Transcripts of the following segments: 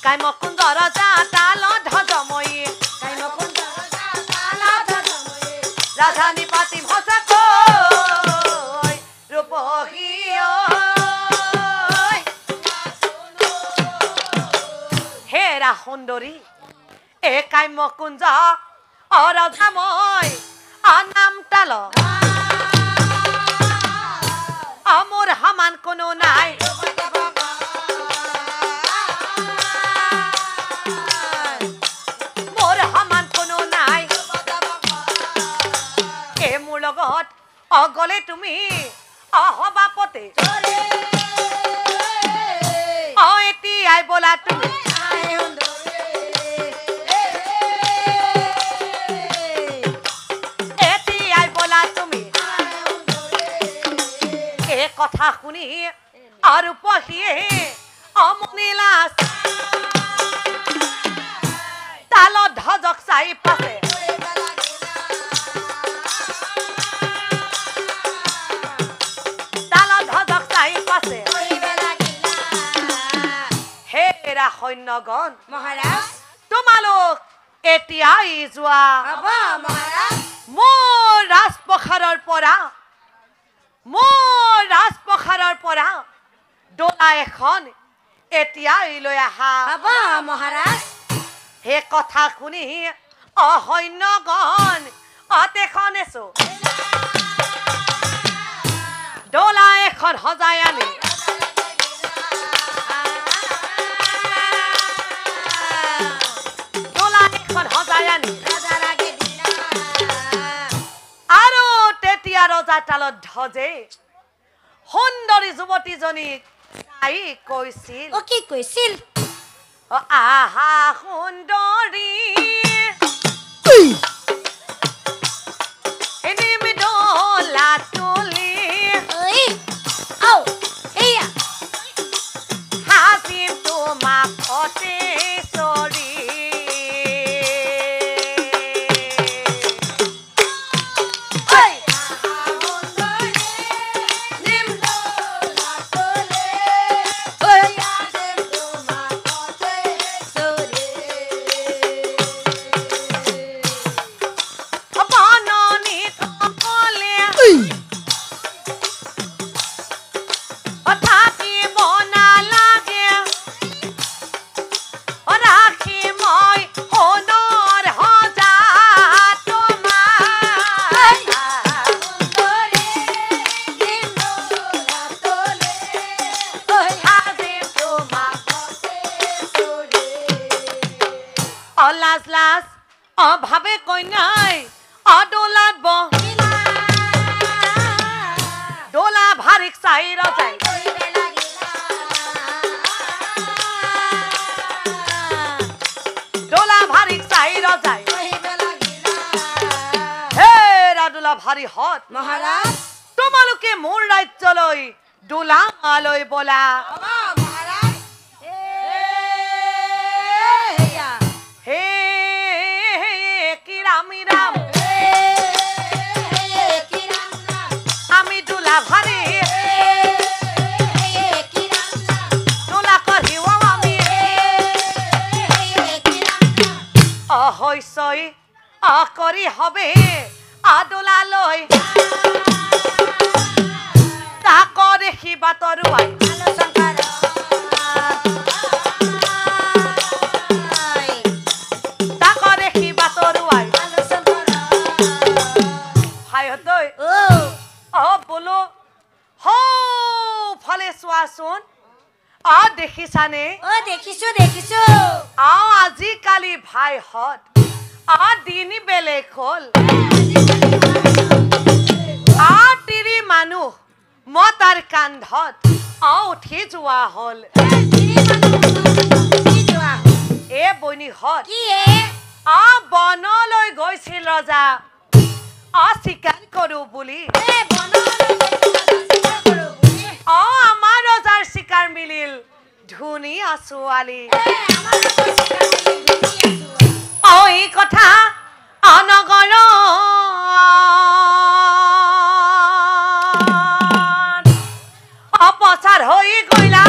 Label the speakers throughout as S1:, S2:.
S1: কাইমকুঞ্জ ৰজা তাল ধ্বজময়ী ৰাজধানী পাতিম সঁচাকৈ ৰূপহী হেৰা সুন্দৰী এ কাইমকুঞ্জ ৰজা মই নাম তাল মোৰ সমান কোনো নাই মোৰ সমান কোনো নাই এ মোৰ লগত গলে তুমি সভাপতি এতিয়াই বোলা তুমি এতিয়াই বোলা তুমি এ কথা শুনি আৰু পহিয়ে অমনিলা তালত ধ্বজক চাই পাছে তালত ধ্বজক চাই পাছে হেৰা সৈন্যগণ
S2: মহাৰাজ
S1: তোমালোক এতিয়াই যোৱা
S2: মহাৰাজ
S1: মোৰ ৰাজপ্ৰসাৰৰ পৰা ডোলা এখন এতিয়াই লৈ আহা
S2: মহাৰাজ
S1: হে কথা শুনি সৈন্যগণ অতেখনেছো ডোলা এখন সজাই আনি ডোলা এখন সজাই আনি আৰু তেতিয়া ৰজা তালত ধ্বজে সুন্দৰী যুৱতীজনীক চাই কৈছিল
S2: কি কৈছিল
S1: আহা সুন্দৰী ডোলা তুলি হাজিম তোমাক অতেশ্বৰী ভাবে কন্যাই ডোলাত বহিলা ডোলা ভাৰিক চাই ৰজাই ডোলা ভাৰিক চাই ৰজাই হেৰা ডোলা ভাৰী হত
S2: মহাৰাজ
S1: তোমালোকে মোৰ ৰাজ্যলৈ ডোলা লৈ বলা আমি ডোলা ভাৰী ডোলা কঢ়িও আমি অহস্যই কৰি হবে ডোলা লৈ তাক দেখি বাতৰুৱাই তাক দেখি বাতৰুৱাই বোলো ফালে চোৱাচোন দেখিছানে
S2: দেখিছো
S1: আজিকালি ভাইহঁত দিন বেলেগ হ'ল তিৰি মানুহ মতাৰ কান্ধত উঠি যোৱা হ'ল এ বৈনীহঁত বনলৈ গৈছিল ৰজা চিকাৰ কৰো বুলি আমাৰ ৰজাৰ চিকাৰ মিলিল ধুনীয়া ছোৱালী এই কথা অনগৰ অপচাৰ হৈ গ'লা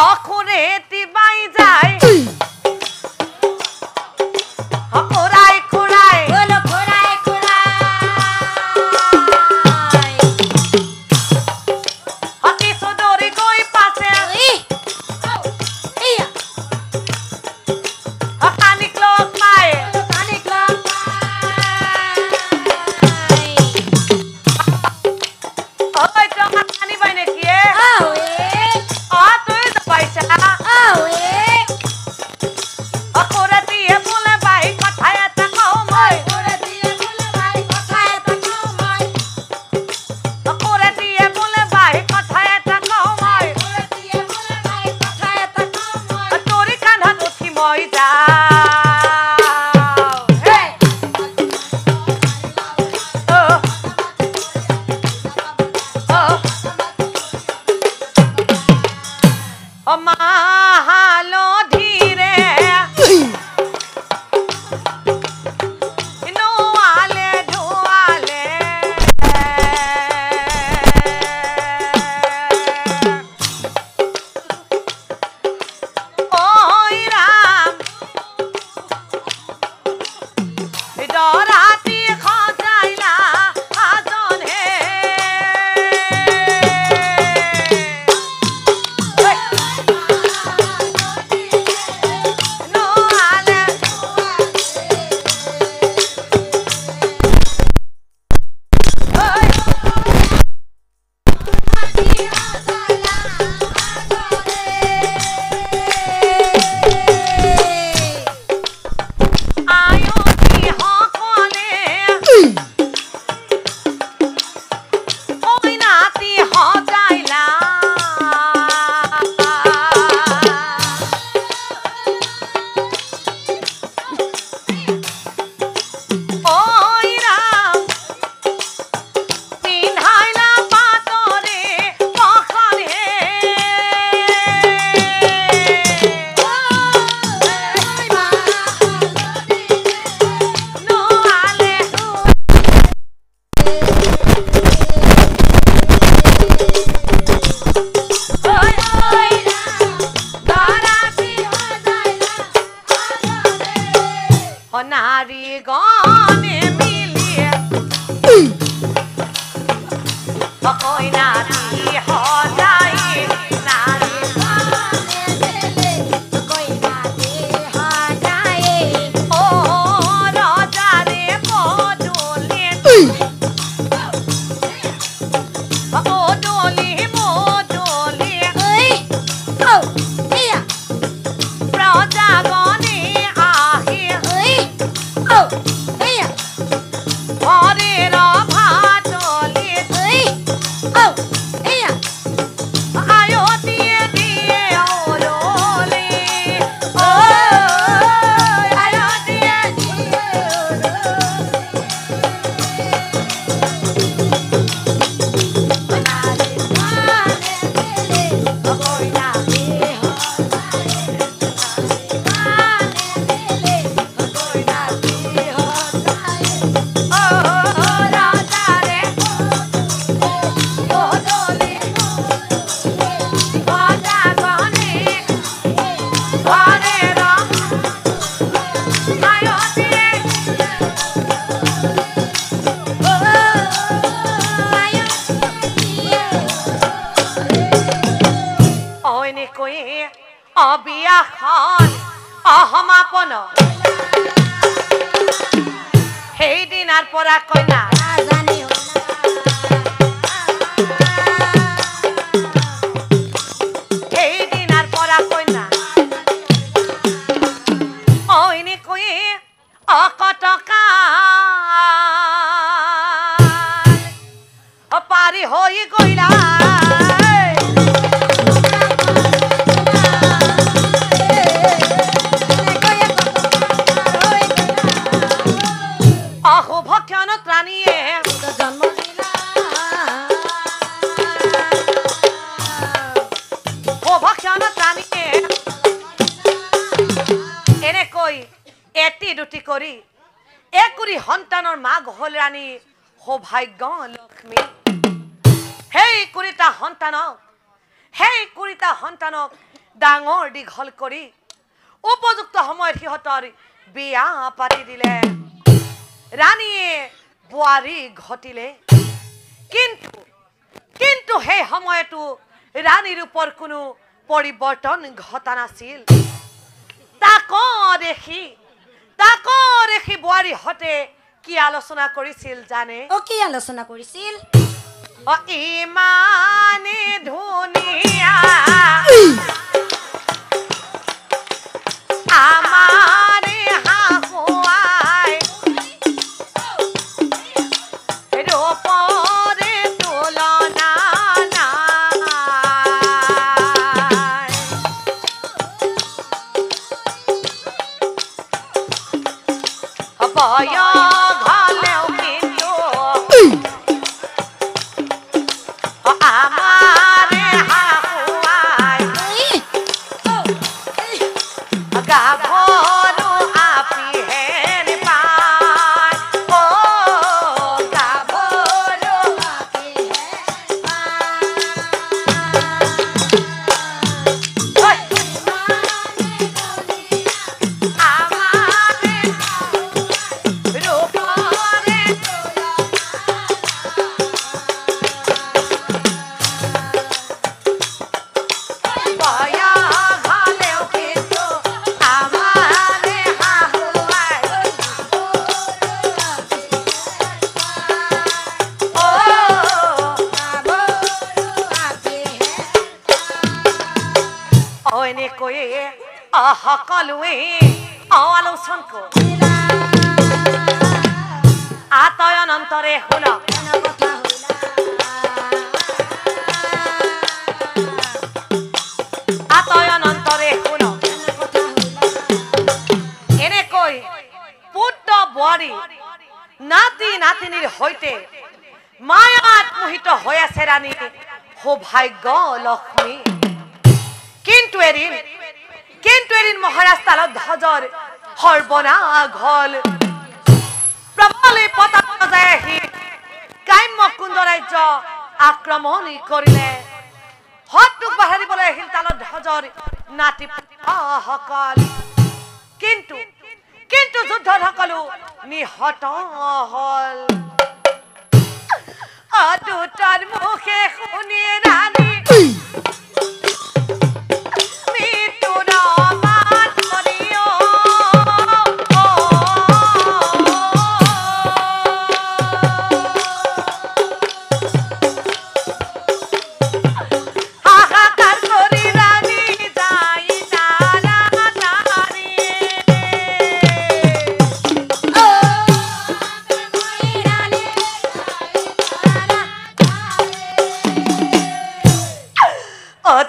S1: অখরে তিবাই যায় ওরাই খোড়াই
S2: বলো খোড়ায় খোড়ায়
S1: কিছু দড়ি কই পাশে
S2: ইয়া
S1: কানিক লোক পায়
S2: কানিক লোক
S1: ওই তো কানি পাই নাকি
S2: আওয়ে
S1: তুই তো পাইছা
S2: আওয়ে
S1: করে দিয়ে বলে ভাই কথায় এত কমই
S2: ওরে দিয়ে বলে ভাই কথায় তো কমাই
S1: করে দিয়ে বলে ভাই কথায় এত কমই
S2: ওরে দিয়ে বলে ভাই কথায় তো কমাই
S1: তোরি কান্ধা দুখি মই যা
S2: হে
S1: মাহালো ধীরে নুয়ালে ঢুয়ালে ওই রাম ডরাতি খজাইলা আজন হে নুয়ালে আয়ুতি হকলে ওই নাতি হজাইলা ওই রাম পিন্ধাইলা পাতরে পখরে নুয়ালে ওই ওই ধরাতি নারী গনে মিলিয়ে ওই নাতি হজাই নারী ও রাজারে বদলে বদলে বদলে প্রজাগণে আহে ঘরের ভাতলে আয়ো দিয়ে দিয়ে ওরলে ও আয়ো দিয়ে ও রাজারে বদলে প্রজাগণে ঘরের আয়ো দিয়ে ওইনে কয়ে অবিয়াখন অহমাপন সেই দিনাৰ পৰা কইনা সেই দিনাৰ পৰা কইনা ওইনে কয়ে অকটকা পাৰি হৈ গইলা অশুভক্ষণত ৰাণীয়ে শুভক্ষণত ৰাণীয়ে এনেকৈ এটি দুটি কৰি একুৰি সন্তানৰ মাক হল ৰাণী সৌভাগ্য লক্ষ্মী সেই কুৰিটা সন্তানক ডাঙৰ দীঘল কৰি উপযুক্ত সময়ত সিহঁতৰ বিয়া পাতি দিলে ৰাণীয়ে বোৱাৰী ঘটিলে কিন্তু সেই সময়তো ৰাণীৰ ওপৰত কোনো পৰিৱৰ্তন ঘটা নাছিল তাকো দেখি বোৱাৰীহঁতে কি আলোচনা কৰিছিল জানে
S2: কি আলোচনা কৰিছিল
S1: ইমানে ধুনীয়া আমাৰে হাহুৱাই ৰূপৰে তুলনা নাই বয়স হলেও কিন্তু আমাৰে হাহুৱাই গাভৰু আপিহেন পায় ও গাভৰু আমাৰে ৰূপৰে বয়স হলেও কিন্তু আমাৰে হাহুৱাই এনেকৈয়ে সকলোৱে আলোচন আতয়ন অন্তৰে শুনক আতয়ন অন্তৰে শুনক এনেকৈ পুত্ৰ বোৱাৰী নাতি নাতিনীৰ সৈতে মায়াত মোহিত হৈ আছে ৰাণী সৌভাগ্য লক্ষ্মী কিন্তু এদিন মহাৰাজ তালধ্বজৰ সৰ্বনাশ হল প্ৰবলে পতাকা যায় আহি কাম্য কুঞ্জ ৰাজ্য আক্ৰমণ কৰিলে হতটোক বাধা দিবলৈ আহিল তালধ্বজৰ নাতি পুত্ৰসকল কিন্তু যুদ্ধত সকলো নিহত হল দুটাৰ মুখে শুনি ৰাণী মৃত্যুৰ মাত কৰিও হাহাকাৰ কৰি ৰাণী যাই তাড়াতাড়ি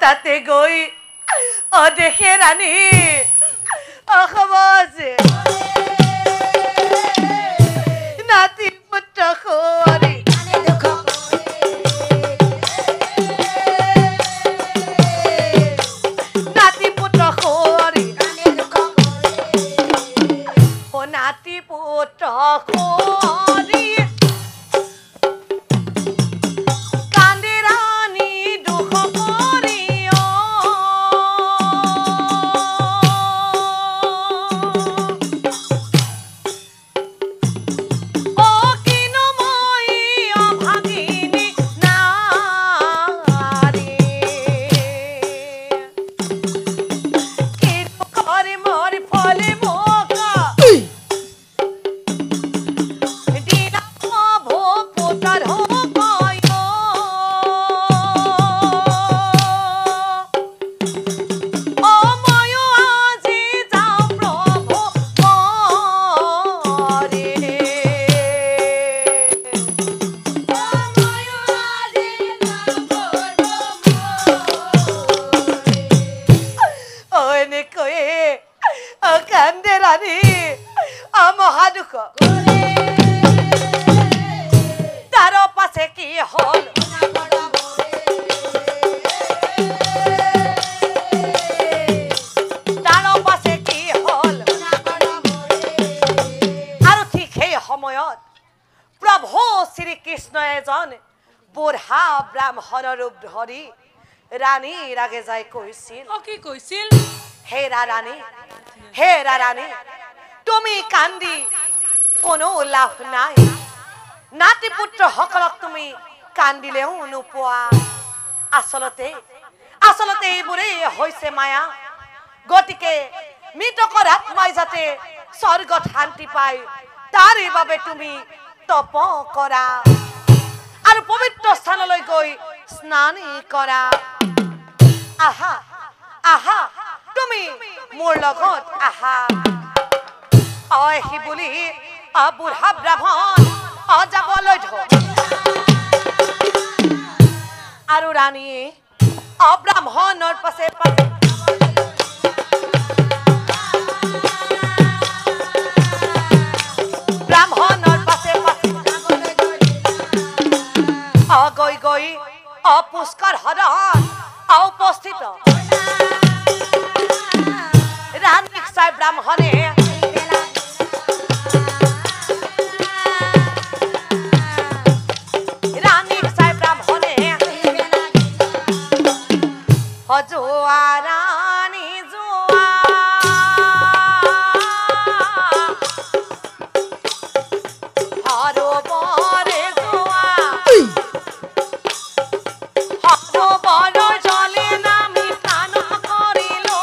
S1: তাতে গৈ দেখে ৰাণী অসমছে নাতি পুত্ৰ সৰি নাতি পুত্ৰ সৰি নাতি পুত্ৰ সৰি কান্দে ৰাণী দুখ কৰিও কিনো মই অভাগিনী নাৰী কি কৰে মোৰ ফলে মোক দিনা ভো পুতাৰ কয় ময়ো আজি যাওঁ প্ৰভু মৰে এনেকৈয়ে কান্দে ৰাণী মহাদুখ তাৰ পাছে কি হল তাৰ পাছে কি হল আৰু ঠিক সেই সময়ত প্ৰভু শ্ৰীকৃষ্ণ এজন বুঢ়া ব্ৰাহ্মণৰ ৰূপ ধৰি ৰাণীৰ আগে যাই কৈছিল
S3: অ কি কৈছিল
S1: হেৰা ৰাণী তুমি কান্দি কোনো লাভ নাই নাতি পুত্ৰ সকলক তুমি কান্দিলেও নোপোৱা আচলতে এইবোৰে হৈছে মায়া গতিকে মৃতকৰ আত্মাই যাতে স্বৰ্গত শান্তি পায় তাৰে বাবে তুমি তপ কৰা আৰু পবিত্ৰ স্থানলৈ গৈ স্নান কৰা আহা তুমি মোৰ লগত আহা সি বুলি বুঢ়া ব্ৰাহ্মণ যাবলৈ ধৰ আৰু ৰাণীয়ে ব্ৰাহ্মণৰ পাছে গৈ পুষ্কৰ হ্ৰদত উপস্থিত ৰাণীক চাই ব্ৰাহ্মণে যোৱা ৰাণী যোৱা হৰবৰে যোৱা হৰবৰ জলে নামি স্নান কৰিলো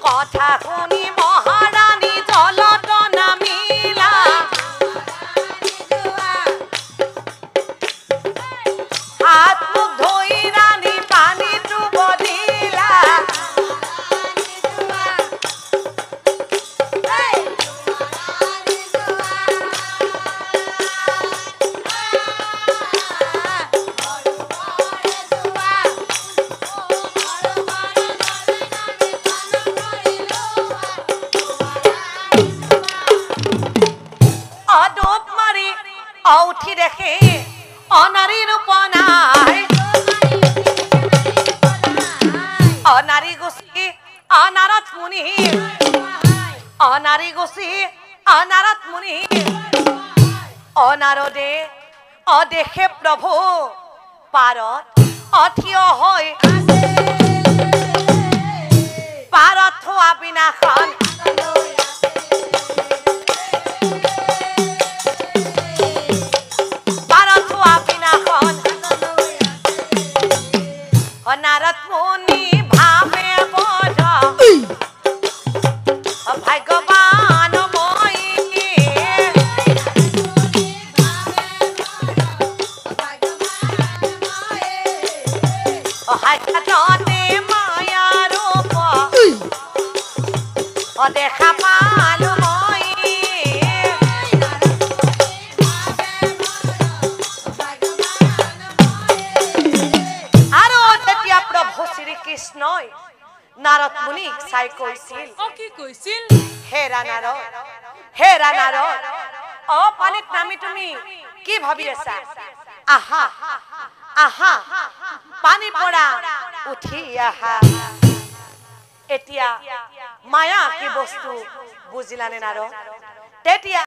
S1: কথা শুনি মহাৰাণী জলত নামিলা হাত মুখ ধুই ৰাণী পানীটো বদিলা উঠি দেখে অনাৰী ৰূপ নাই অনাৰী গুচি অনাৰত মুনি অনাৰী গুচি অনাৰত মুনি অনাৰদে অদেশে প্ৰভু পাৰত থিয় হৈ পাৰত থোৱা বিনাখন নারদ মুনি ভাবে বোঝ ভাগ্যবান মই হাতে মায়া রূপ দেখা পালো মই কৃষ্ণই নারদ মুনিক চাই কৈছিল
S3: কি কৈছিল
S1: হেৰা নাৰদ পানীত নামি তুমি কি ভাবি আছা আহা পানী পৰা উঠি আহা এতিয়া মায়া কি বস্তু বুজিলানে নাৰদ তেতিয়া